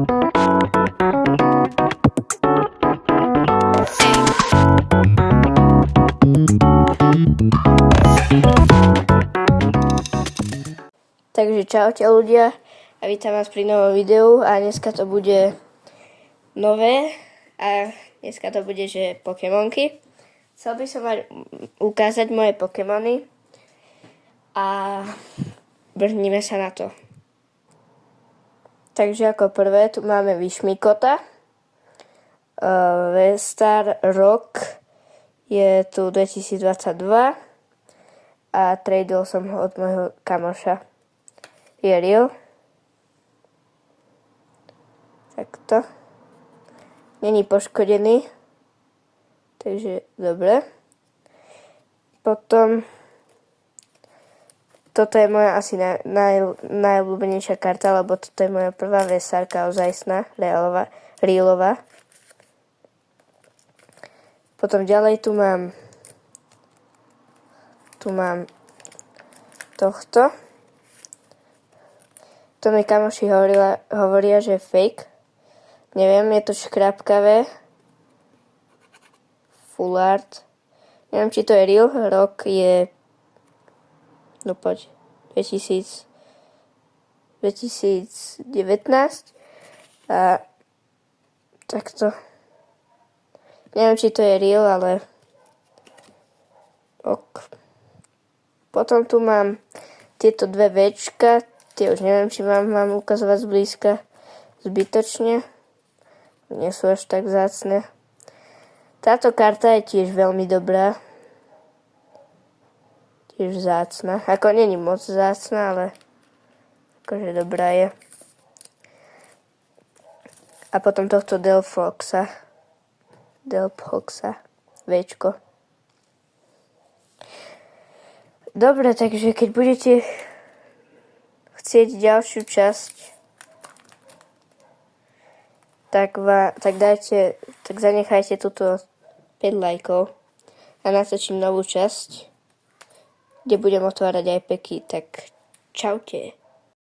Takže čaute ľudia a vítam vás pri novom videu a dneska to bude nové a dneska to bude, že Pokémonky. Chcel by som vám ukázať moje Pokémony a brhníme sa na to. Takže ako prvé tu máme Vyšmikota, V-Star Rock je tu 2022 a tradol som ho od môjho kamoša. Je real. Takto. Není poškodený. Takže dobre. Potom toto je moja asi najobľúbenejšia karta, lebo toto je moja prvá vesárka ozajstná, reelová. Potom ďalej tu mám tohto. To mi kamoši hovoria, že je fake. Neviem, je to škrapkavé. Full art. Neviem, či to je real. Rok je... No poď. 2019. A takto. Neviem, či to je real, ale... Ok. Potom tu mám tieto dve Včka. Tie už neviem, či mám ukazovať zblízka zbytočne. Nie sú až tak vzácne. Táto karta je tiež veľmi dobrá. Tiež vzácna. Ako není moc vzácna, ale akože dobrá je. A potom tohto Delphoxa. Včko. Dobre, takže keď budete chcieť ďalšiu časť, tak zanechajte tuto 5 lajkov a natočím novú časť, kde budem otvárať aj peky, tak čaute.